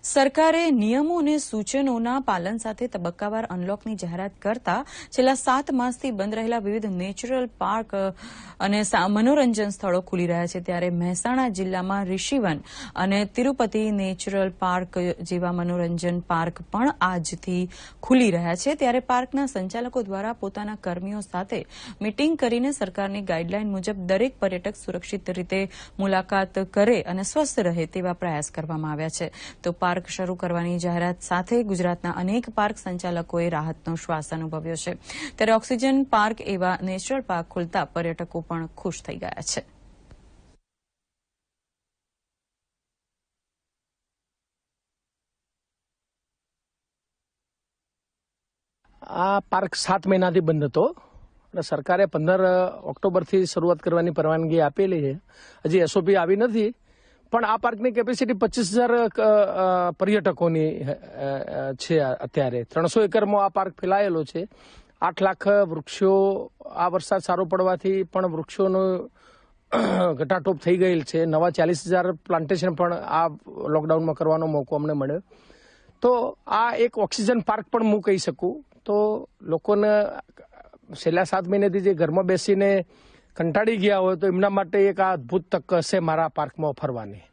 સરકારે નિયમો અને સૂચનોના પાલન સાથે તબક્કાવાર અનલોકની જાહેરાત કરતા છેલ્લા 7 માસથી બંધ રહેલા વિવિધ નેચરલ પાર્ક અને મનોરંજન સ્થળો ખુલી રહ્યા છે. ત્યારે મહેસાણા જિલ્લામાં ઋષિવન અને તિરુપતિ નેચરલ પાર્ક જેવા મનોરંજન પાર્ક પણ આજથી ખુલી રહ્યા છે. ત્યારે પાર્કના સંચાલકો દ્વારા પોતાના કર્મીઓ સાથે મીટિંગ કરીને સરકારની ગાઈડલાઈન મુજબ દરેક પર્યટક સુરક્ષિત રીતે મુલાકાત કરે અને સ્વસ્થ રહે તેવા પ્રયાસ કરવામાં આવ્યા છે. તો પાર્ક શરૂ કરવાની જાહેરાત સાથે ગુજરાતના અનેક પાર્ક સંચાલકોએ રાહતનો શ્વાસ અનુભવ્યો છે. ત્યારે ઓક્સિજન પાર્ક એવા નેચરલ પાર્ક ખુલતા પર્યટકો પણ ખુશ થઈ ગયા છે. આ પાર્ક 7 મહિનાથી બંધ હતો અને સરકારે 15 ઓક્ટોબરથી શરૂઆત કરવાની પરવાનગી આપેલી છે. હજી એસઓપી આવી નથી, પણ આ પાર્કની કેપેસિટી 25,000 પર્યટકોની છે. અત્યારે 300 એકરમાં આ પાર્ક ફેલાયેલો છે. 8 લાખ વૃક્ષો આ વરસાદ સારો પડવાથી પણ વૃક્ષોનું ઘટાટોપ થઈ ગયેલ છે. નવા 40,000 પ્લાન્ટેશન પણ આ લોકડાઉનમાં કરવાનો મોકો અમને મળ્યો. તો આ એક ઓક્સિજન પાર્ક પણ હું કહી શકું. તો લોકોને છેલ્લા 7 મહિનાથી જે ઘરમાં બેસીને કંટાળી ગયા હોય તો એમના માટે એક આ અદ્ભુત તક હશે મારા પાર્કમાં ફરવાની.